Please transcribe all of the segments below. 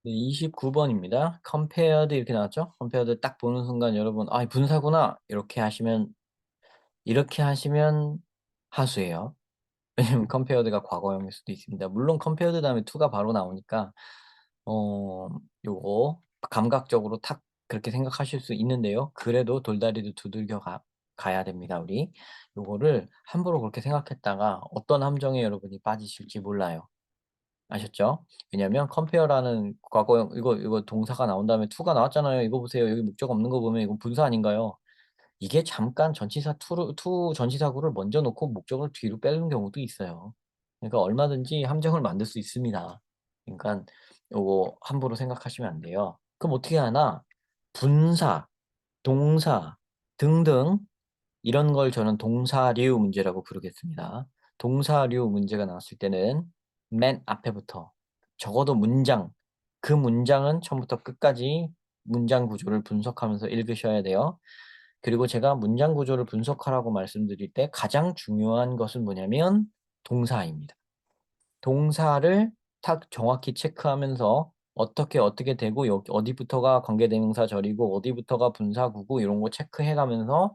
네, 29번입니다. compared 이렇게 나왔죠? compared 딱 보는 순간 여러분 '아 분사구나.' 이렇게 하시면 하수예요. 왜냐면 compared가 과거형일 수도 있습니다. 물론 compared 다음에 to가 바로 나오니까 어 요거 감각적으로 탁 그렇게 생각하실 수 있는데요. 그래도 돌다리도 두들겨 가야 됩니다 우리. 요거를 함부로 그렇게 생각했다가 어떤 함정에 여러분이 빠지실지 몰라요. 아셨죠? 왜냐면 compare라는 과거형 이거 동사가 나온 다음에 to가 나왔잖아요. 이거 보세요. 여기 목적 없는 거 보면 이거 분사 아닌가요? 이게 잠깐 전치사 to 전치사구를 먼저 놓고 목적을 뒤로 빼는 경우도 있어요. 그러니까 얼마든지 함정을 만들 수 있습니다. 그러니깐 요거 함부로 생각하시면 안 돼요. 그럼 어떻게 하나? 분사, 동사 등등 이런 걸 저는 동사류 문제라고 부르겠습니다. 동사류 문제가 나왔을 때는 맨 앞에부터 적어도 문장, 그 문장은 처음부터 끝까지 문장 구조를 분석하면서 읽으셔야 돼요. 그리고 제가 문장 구조를 분석하라고 말씀드릴 때 가장 중요한 것은 뭐냐면 동사입니다. 동사를 딱 정확히 체크하면서 어떻게 되고 여기 어디부터가 관계대명사절이고 어디부터가 분사구고 이런 거 체크해 가면서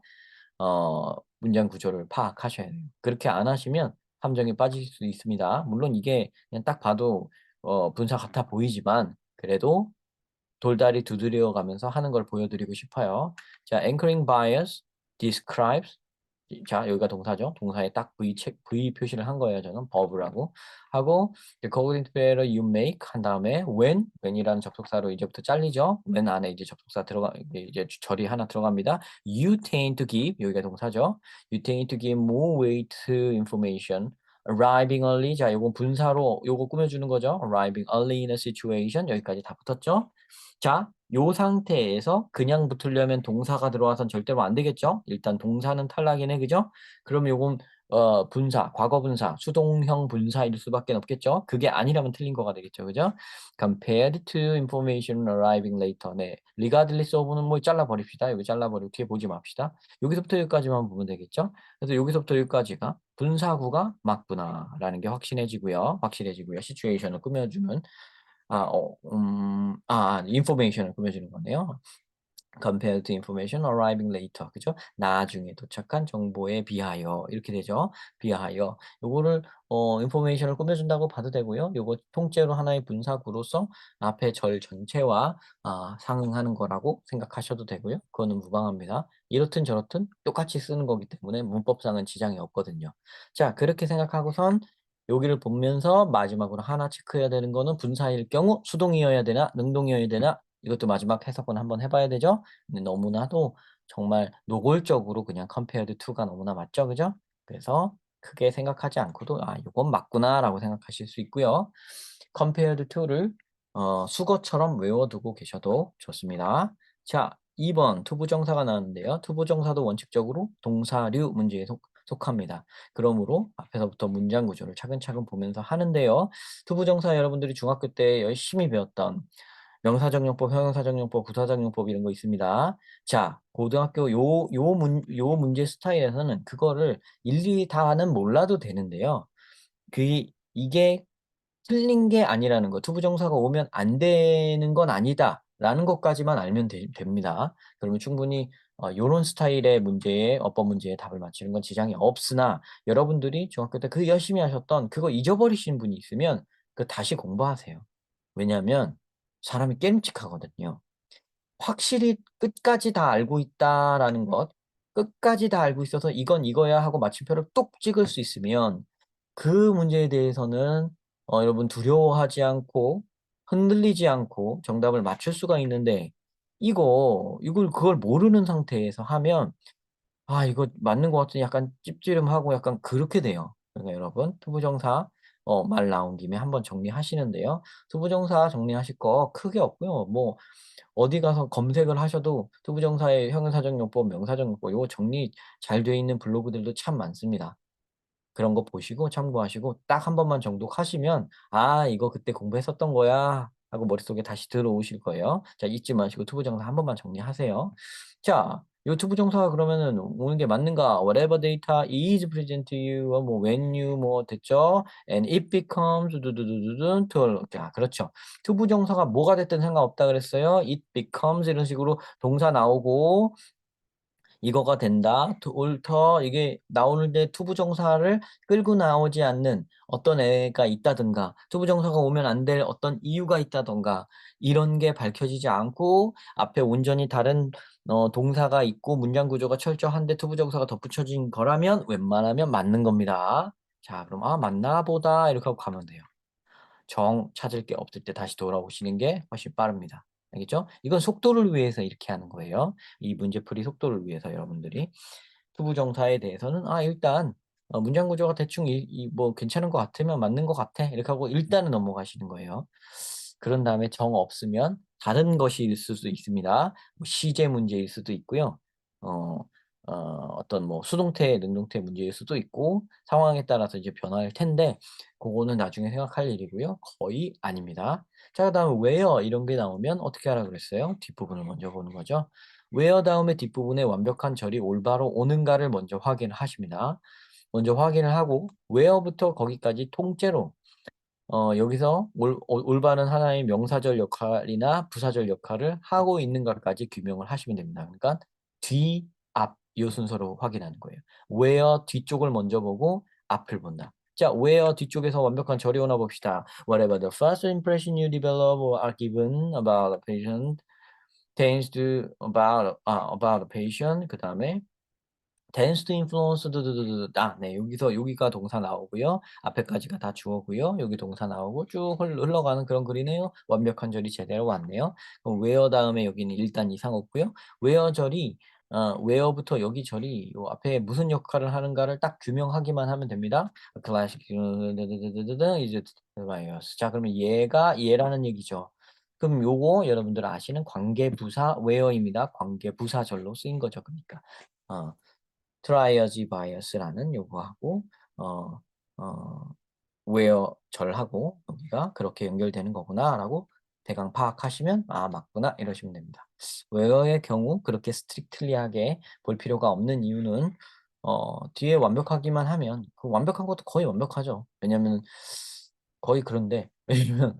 문장 구조를 파악하셔야 돼요. 그렇게 안 하시면 함정에 빠지실 수 있습니다. 물론 이게 그냥 딱 봐도 분사 같아 보이지만 그래도 돌다리 두드려 가면서 하는 걸 보여드리고 싶어요. 자, anchoring bias describes 자, 여기가 동사죠. 동사에 딱 V 표시를 한 거예요. 저는 verb라고 하고 the cognitive error you make 한 다음에 when이라는 접속사로 이제부터 잘리죠. when 안에 이제 접속사 들어가 이제 절이 하나 들어갑니다. You tend to give 여기가 동사죠. You tend to give more weight to information. arriving early 자, 요거 분사로 요거 꾸며주는 거죠. arriving early in a situation 여기까지 다 붙었죠. 자, 요 상태에서 그냥 붙으려면 동사가 들어와선 절대로 안 되겠죠. 일단 동사는 탈락이네. 그죠? 그럼 요건 분사, 과거 분사, 수동형 분사일 수밖에 없겠죠. 그게 아니라면 틀린 거가 되겠죠. 그죠? compared to information arriving later. 네. regardless of는 뭐 잘라 버립시다. 여기 잘라 버리고 뒤에 보지 맙시다. 여기서부터 여기까지만 보면 되겠죠. 그래서 여기서부터 여기까지가 분사구가 맞구나라는 게 확실해지고요. 시츄에이션을 꾸며주는 인포메이션을 꾸며주는 거네요. compared to information arriving later. 그죠? 나중에 도착한 정보에 비하여 이렇게 되죠. 비하여 요거를 인포메이션을 꾸며준다고 봐도 되고요. 요거 통째로 하나의 분사구로서 앞에 절 전체와 상응하는 거라고 생각하셔도 되고요. 그거는 무방합니다. 이렇든 저렇든 똑같이 쓰는 거기 때문에 문법상은 지장이 없거든요. 자, 그렇게 생각하고선 여기를 보면서 마지막으로 하나 체크해야 되는 거는 분사일 경우 수동이어야 되나 능동이어야 되나 이것도 마지막 해석은 한번 해 봐야 되죠. 근데 너무나도 정말 노골적으로 그냥 compared to가 너무나 맞죠. 그죠? 그래서 크게 생각하지 않고도 '아 요건 맞구나.'라고 생각하실 수 있고요. compared to를 수거처럼 외워두고 계셔도 좋습니다. 자, 2번 투부정사가 나왔는데요. 투부정사도 원칙적으로 동사류 문제에 속합니다. 그러므로 앞에서부터 문장 구조를 차근차근 보면서 하는데요. 투부정사 여러분들이 중학교 때 열심히 배웠던 명사적용법, 형용사적용법, 부사적용법 이런 거 있습니다. 자, 고등학교 요 문제 스타일에서는 그거를 일일이 다는 몰라도 되는데요. 이게 틀린 게 아니라는 거, 투부정사가 오면 안 되는 건 아니다라는 것까지만 알면 됩니다. 그러면 충분히 요런 스타일의 문제에 어법 문제에 답을 맞히는 건 지장이 없으나 여러분들이 중학교 때 그 열심히 하셨던 그거 잊어버리신 분이 있으면 다시 공부하세요. 왜냐하면 사람이 깨름칙하거든요. 확실히 끝까지 다 알고 있다라는 것, 끝까지 다 알고 있어서 '이건 이거야.' 하고 마침표를 뚝 찍을 수 있으면 그 문제에 대해서는 여러분 두려워하지 않고 흔들리지 않고 정답을 맞출 수가 있는데 그걸 모르는 상태에서 하면 이거 맞는 것 같더니 약간 찝찝하고 약간 그렇게 돼요. 그러니까 여러분 투부정사 말 나온 김에 한번 정리하시는데요. 투부정사 정리하실 거 크게 없고요. 뭐 어디 가서 검색을 하셔도 투부정사의 형용사적용법, 명사적용법 요거 정리 잘 돼 있는 블로그들도 참 많습니다. 그런 거 보시고 참고하시고 딱 한 번만 정독하시면 '아 이거 그때 공부했었던 거야.' 하고 머릿속에 다시 들어오실 거예요. 자 잊지 마시고 투부정사 한 번만 정리하세요. 자 요 투부정사가 그러면은 오는 게 맞는가? Whatever data is present to you, 뭐 when you 뭐 됐죠? And it becomes 두두두두두 to 자, 그렇죠. 투부정사가 뭐가 됐든 상관없다 그랬어요. It becomes 이런 식으로 동사 나오고 이거가 된다. to alter 이게 나오는데 투부정사를 끌고 나오지 않는 어떤 애가 있다든가 투부정사가 오면 안 될 어떤 이유가 있다든가 이런 게 밝혀지지 않고 앞에 온전히 다른 동사가 있고 문장 구조가 철저한데 투부정사가 덧붙여진 거라면 웬만하면 맞는 겁니다. 자, 그럼 아 맞나 보다 이렇게 하고 가면 돼요. 정 찾을 게 없을 때 다시 돌아오시는 게 훨씬 빠릅니다. 알겠죠? 이건 속도를 위해서 이렇게 하는 거예요. 이 문제풀이 속도를 위해서 여러분들이. 투부정사에 대해서는 아 일단 문장 구조가 대충 뭐 괜찮은 것 같으면 맞는 것 같아 이렇게 하고 일단은 넘어가시는 거예요. 그런 다음에 정 없으면 다른 것이 있을 수도 있습니다. 뭐 시제 문제일 수도 있고요. 어, 어떤 뭐 수동태, 능동태 문제일 수도 있고 상황에 따라서 이제 변할 텐데 그거는 나중에 생각할 일이고요. 거의 아닙니다. 자, 그다음에 where 이런 게 나오면 어떻게 하라 그랬어요? 뒷부분을 먼저 보는 거죠. where 다음에 뒷부분에 완벽한 절이 올바로 오는가를 먼저 확인하십니다. 먼저 확인을 하고 where부터 거기까지 통째로 여기서 올바른 하나의 명사절 역할이나 부사절 역할을 하고 있는가까지 규명을 하시면 됩니다. 그러니까 뒤, 앞 이 순서로 확인하는 거예요. where 뒤쪽을 먼저 보고 앞을 본다. 자, where 뒤쪽에서 완벽한 절이 오나 봅시다. Whatever the first impression you develop or are given about a patient tends to about a patient 그 다음에 tends to influence 두두두두 네 여기서 여기가 동사 나오고요. 앞에까지가 다 주어고요. 여기 동사 나오고 쭉 흘러가는 그런 글이네요. 완벽한 절이 제대로 왔네요. 그럼 where 다음에 여기는 일단 이상 없고요. where 절이 where부터 여기 절이 요 앞에 무슨 역할을 하는가를 딱 규명하기만 하면 됩니다. classic 이제 bias. 자 그러면 얘가 얘라는 얘기죠. 그럼 요거 여러분들 아시는 관계부사 where입니다. 관계부사절로 쓰인 거죠. 그러니까. 어. 트라이어지 바이어스라는 요거하고 어, 어, 웨어 절하고 여기가 그렇게 연결되는 거구나라고 대강 파악하시면 아 맞구나 이러시면 됩니다. 웨어의 경우 그렇게 스트릭틀리하게 볼 필요가 없는 이유는 뒤에 완벽하기만 하면 그 완벽한 것도 거의 완벽하죠. 왜냐면 거의 그런데 왜냐면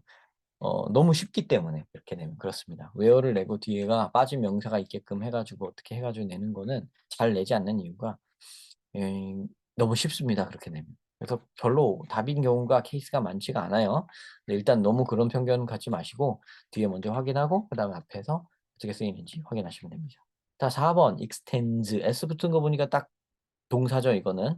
너무 쉽기 때문에 그렇게 되면 그렇습니다. 웨어를 내고 뒤에가 빠진 명사가 있게끔 해가지고 어떻게 해가지고 내는 거는 잘 내지 않는 이유가 너무 쉽습니다. 그렇게 되면. 그래서 별로 답인 경우가 케이스가 많지가 않아요. 일단 너무 그런 편견 갖지 마시고 뒤에 먼저 확인하고 그 다음에 앞에서 어떻게 쓰이는지 확인하시면 됩니다. 자, 4번 extends s 붙은 거 보니까 딱 동사죠, 이거는.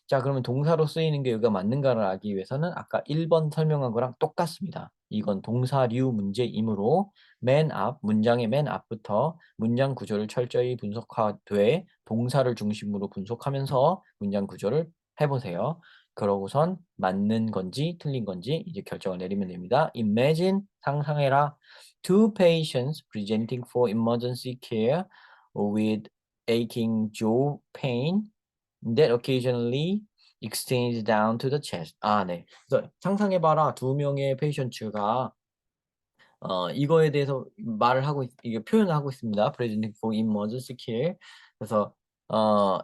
자, 그러면 동사로 쓰이는 게 여기가 맞는가를 알기 위해서는 아까 1번 설명한 거랑 똑같습니다. 이건 동사류 문제이므로 맨 앞, 문장의 맨 앞부터 문장 구조를 철저히 분석하되 동사를 중심으로 분석하면서 문장 구조를 해보세요. 그러고선 맞는 건지 틀린 건지 이제 결정을 내리면 됩니다. Imagine, 상상해라. Two patients presenting for emergency care with aching jaw pain that occasionally extends down to the chest. 네. 그래서 상상해봐라. 두 명의 페이션츠가 이거에 대해서 말을 하고 이게 표현을 하고 있습니다. Presenting for emergency care. 그래서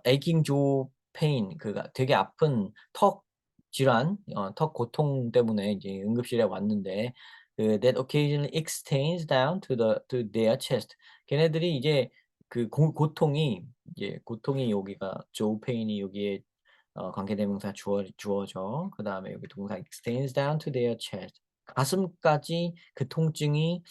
aching jaw pain 그가 되게 아픈 턱 질환, 턱 고통 때문에 이제 응급실에 왔는데 그 that occasionally extends down to their chest. 걔네들이 이제 그 고통이 이제 고통이 여기가 jaw pain이 여기에 관계대명사 주어죠. 그 다음에 여기 동사 extends down to their chest. 가슴까지 그 통증이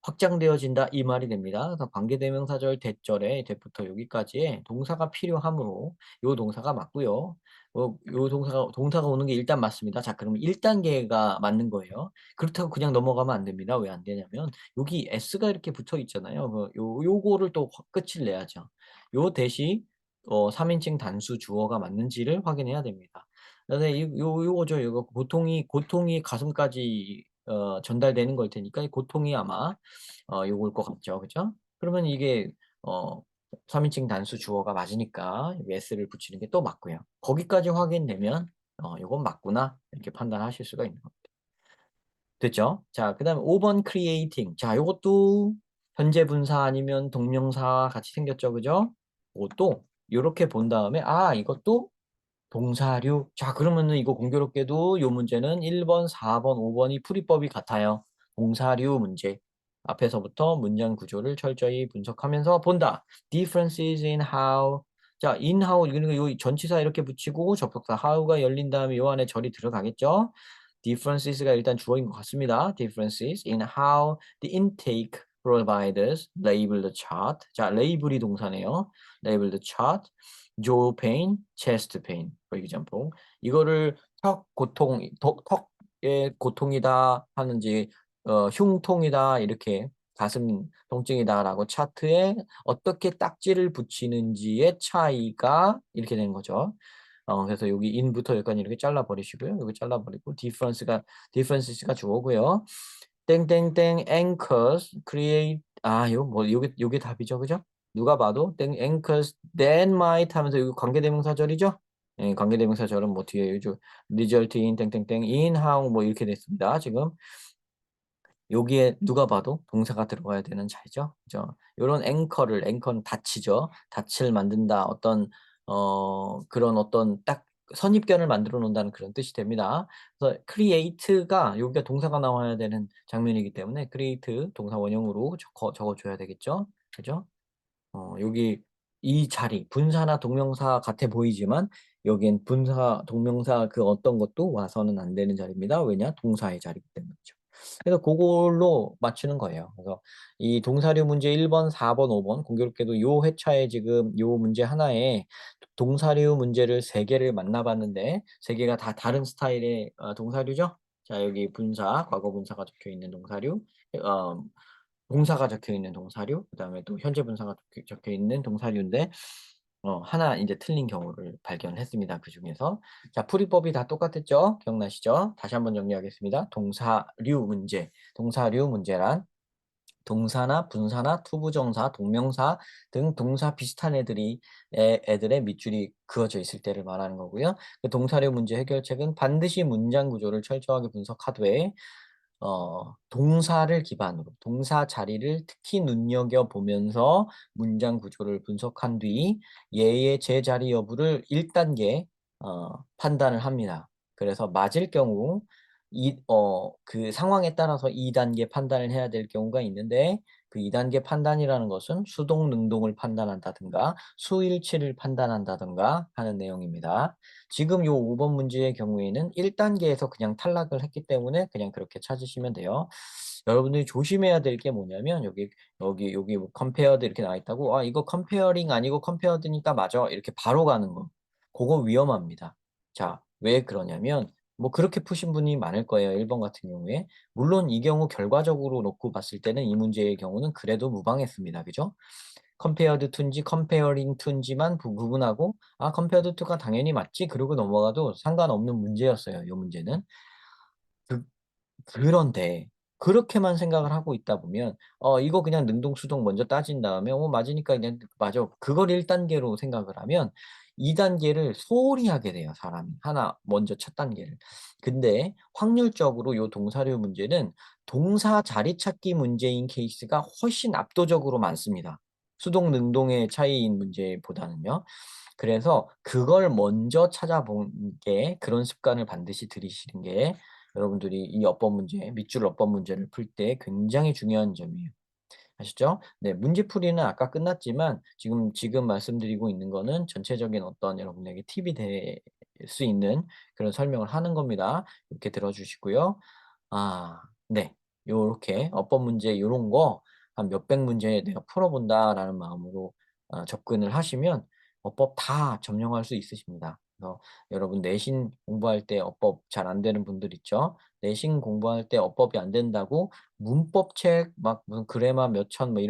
확장되어진다 이 말이 됩니다. 그래서 관계대명사절 대절에 대부터 여기까지의 동사가 필요하므로 요 동사가 맞고요. 요 동사가 오는 게 일단 맞습니다. 자, 그러면 1단계가 맞는 거예요. 그렇다고 그냥 넘어가면 안 됩니다. 왜 안 되냐면 여기 s가 이렇게 붙어 있잖아요. 요거를 또 끝을 내야죠. 요 대시 3인칭 단수 주어가 맞는지를 확인해야 됩니다. 그래서 요거죠. 이거 고통이 가슴까지 전달되는 걸 테니까 이 고통이 아마 요걸 것 같죠. 그죠? 그러면 이게 어 3인칭 단수 주어가 맞으니까 s를 붙이는 게 또 맞고요. 거기까지 확인되면 요건 맞구나 이렇게 판단하실 수가 있는 겁니다. 됐죠? 자, 그다음에 5번 creating. 자, 요것도 현재 분사 아니면 동명사 같이 생겼죠. 그죠? 그것도 이렇게 본 다음에 이것도 동사류. 자, 그러면은 이거 공교롭게도 요 문제는 1번, 4번, 5번이 풀이법이 같아요. 동사류 문제. 앞에서부터 문장 구조를 철저히 분석하면서 본다. Differences in how. 자, in how, 그러니까 요 전치사 이렇게 붙이고 접속사 how가 열린 다음에 요 안에 절이 들어가겠죠. Differences가 일단 주어인 것 같습니다. Differences in how the intake providers label the chart. 자, 레이블이 동사네요. label the chart. jaw pain, chest pain, for example. 이거를 턱 고통, 턱의 고통이다 하는지, 흉통이다 이렇게 가슴 통증이다라고 차트에 어떻게 딱지를 붙이는지의 차이가 이렇게 되는 거죠. 그래서 여기 in부터 여기까지 이렇게 잘라버리시고요. 여기 잘라버리고 differences가 주어고요. 땡땡땡 anchors create 요게 답이죠, 그죠? 누가 봐도 땡 anchors that might 하면서 이거 관계대명사절이죠? 예, 관계대명사절은 뭐 뒤에 요죠 result in 땡땡땡 in how 뭐 이렇게 됐습니다. 지금 여기에 누가 봐도 동사가 들어가야 되는 자리죠. 그죠? 요런 앵커는 닻이죠. 닻을 만든다. 그런 어떤 딱 선입견을 만들어 놓는다는 그런 뜻이 됩니다. 그래서 create가 여기가 동사가 나와야 되는 장면이기 때문에 create 동사 원형으로 적어줘야 되겠죠. 그죠? 여기 이 자리, 분사나 동명사 같아 보이지만 여기엔 분사, 동명사 그 어떤 것도 와서는 안 되는 자리입니다. 왜냐? 동사의 자리이기 때문이죠. 그래서 그걸로 맞추는 거예요. 그래서 이 동사류 문제 1번, 4번, 5번 공교롭게도 요 회차에 지금 요 문제 하나에 동사류 문제를 3개를 만나봤는데 3개가 다 다른 스타일의 동사류죠. 자, 여기 분사, 과거 분사가 적혀 있는 동사류, 어, 동사가 적혀 있는 동사류, 그다음에 또 현재 분사가 적혀 있는 동사류인데 하나 이제 틀린 경우를 발견했습니다. 그 중에서 자, 풀이법이 다 똑같았죠? 기억나시죠? 다시 한번 정리하겠습니다. 동사류 문제란 동사나 분사나 투부정사, 동명사 등 동사 비슷한 애들의 밑줄이 그어져 있을 때를 말하는 거고요. 그 동사류 문제 해결책은 반드시 문장 구조를 철저하게 분석하되 동사를 기반으로 동사 자리를 특히 눈여겨보면서 문장 구조를 분석한 뒤 얘의 제자리 여부를 1단계 판단을 합니다. 그래서 맞을 경우 그 상황에 따라서 2단계 판단을 해야 될 경우가 있는데 그 2단계 판단이라는 것은 수동, 능동을 판단한다든가 수일치를 판단한다든가 하는 내용입니다. 지금 요 5번 문제의 경우에는 1단계에서 그냥 탈락을 했기 때문에 그냥 그렇게 찾으시면 돼요. 여러분들이 조심해야 될 게 뭐냐면 여기 뭐 compared 이렇게 나와 있다고 이거 comparing 아니고 compared니까 맞아 이렇게 바로 가는 거 그거 위험합니다. 자, 왜 그러냐면 뭐 그렇게 푸신 분이 많을 거예요. 1번 같은 경우에. 물론 이 경우 결과적으로 놓고 봤을 때는 이 문제의 경우는 그래도 무방했습니다. 그죠? compared to인지 comparing to인지만 구분하고 compared to가 당연히 맞지 그러고 넘어가도 상관없는 문제였어요. 이 문제는. 그, 그런데 그렇게만 생각을 하고 있다 보면 이거 그냥 능동수동 먼저 따진 다음에 맞으니까 그냥 맞아. 그걸 1단계로 생각을 하면 2단계를 소홀히 하게 돼요. 사람이. 하나 먼저 첫 단계를. 근데 확률적으로 요 동사류 문제는 동사 자리 찾기 문제인 케이스가 훨씬 압도적으로 많습니다. 수동 능동의 차이인 문제보다는요. 그래서 그걸 먼저 찾아본 게 그런 습관을 반드시 들이시는 게 여러분들이 이 어법 문제, 밑줄 어법 문제를 풀 때 굉장히 중요한 점이에요. 아시죠? 네, 문제풀이는 아까 끝났지만 지금 말씀드리고 있는 거는 전체적인 어떤 여러분에게 팁이 될 수 있는 그런 설명을 하는 겁니다. 이렇게 들어주시고요. 네. 요렇게 어법 문제 요런 거 한 몇백 문제 내가 풀어본다라는 마음으로 접근을 하시면 어법 다 점령할 수 있으십니다. 그래서 여러분 내신 공부할 때 어법 잘 안 되는 분들 있죠? 내신 공부할 때 어법이 안 된다고 문법책 막 무슨 그래마 몇 천 뭐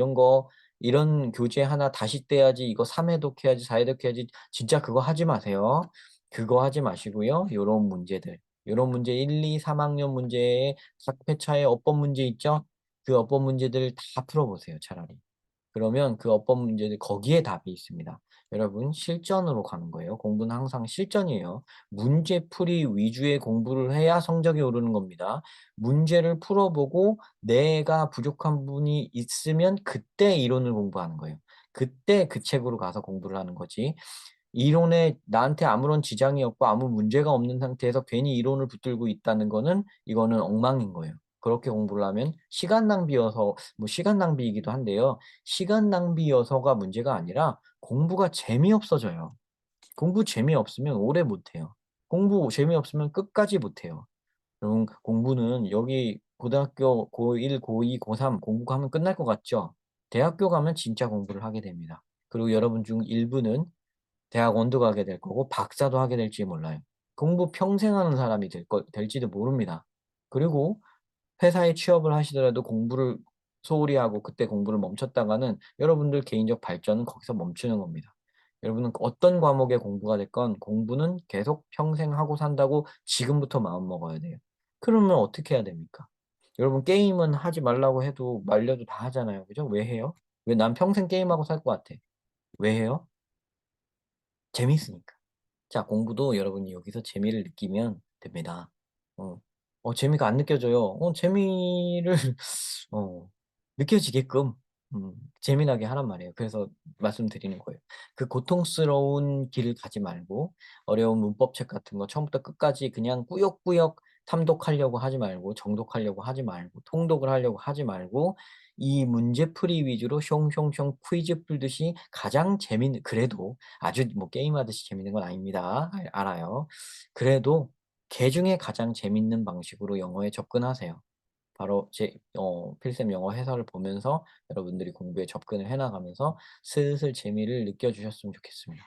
이런 교재 하나 다시 떼야지 이거 3회독 해야지 4회독 해야지 진짜 그거 하지 마세요. 그거 하지 마시고요. 요런 문제 1, 2, 3학년 문제에 각 회차에 어법 문제 있죠? 그 어법 문제들 다 풀어보세요, 차라리. 그러면 그 어법 문제들 거기에 답이 있습니다. 여러분 실전으로 가는 거예요. 공부는 항상 실전이에요. 문제풀이 위주의 공부를 해야 성적이 오르는 겁니다. 문제를 풀어보고 내가 부족한 부분이 있으면 그때 이론을 공부하는 거예요. 그때 그 책으로 가서 공부를 하는 거지. 이론에 나한테 아무런 지장이 없고 아무 문제가 없는 상태에서 괜히 이론을 붙들고 있다는 거는 이거는 엉망인 거예요. 그렇게 공부를 하면 시간 낭비여서 뭐 시간 낭비이기도 한데요. 시간 낭비여서가 문제가 아니라 공부가 재미없어져요. 공부 재미없으면 오래 못 해요. 공부 재미없으면 끝까지 못 해요. 여러분 공부는 여기 고등학교 고1, 고2, 고3 공부하면 끝날 것 같죠? 대학교 가면 진짜 공부를 하게 됩니다. 그리고 여러분 중 일부는 대학원도 가게 될 거고 박사도 하게 될지 몰라요. 공부 평생 하는 사람이 될지도 모릅니다. 그리고 회사에 취업을 하시더라도 공부를 소홀히 하고 그때 공부를 멈췄다가는 여러분들 개인적 발전은 거기서 멈추는 겁니다. 여러분은 어떤 과목의 공부가 됐건 공부는 계속 평생 하고 산다고 지금부터 마음먹어야 돼요. 그러면 어떻게 해야 됩니까? 여러분 게임은 하지 말라고 해도 말려도 다 하잖아요. 그죠? 왜 해요? 왜 난 평생 게임하고 살 것 같아. 왜 해요? 재밌으니까. 자 공부도 여러분이 여기서 재미를 느끼면 됩니다. 어. 재미가 안 느껴져요. 재미를 어 느껴지게끔 재미나게 하란 말이에요. 그래서 말씀드리는 거예요. 그 고통스러운 길을 가지 말고 어려운 문법책 같은 거 처음부터 끝까지 그냥 꾸역꾸역 탐독하려고 하지 말고 정독하려고 하지 말고 통독을 하려고 하지 말고 이 문제풀이 위주로 숑숑숑 퀴즈 풀듯이 가장 재밌는 그래도 아주 뭐 게임하듯이 재밌는 건 아닙니다. 알아요. 그래도 그중에 가장 재밌는 방식으로 영어에 접근하세요. 바로 제 필쌤 영어 해설을 보면서 여러분들이 공부에 접근을 해 나가면서 슬슬 재미를 느껴주셨으면 좋겠습니다.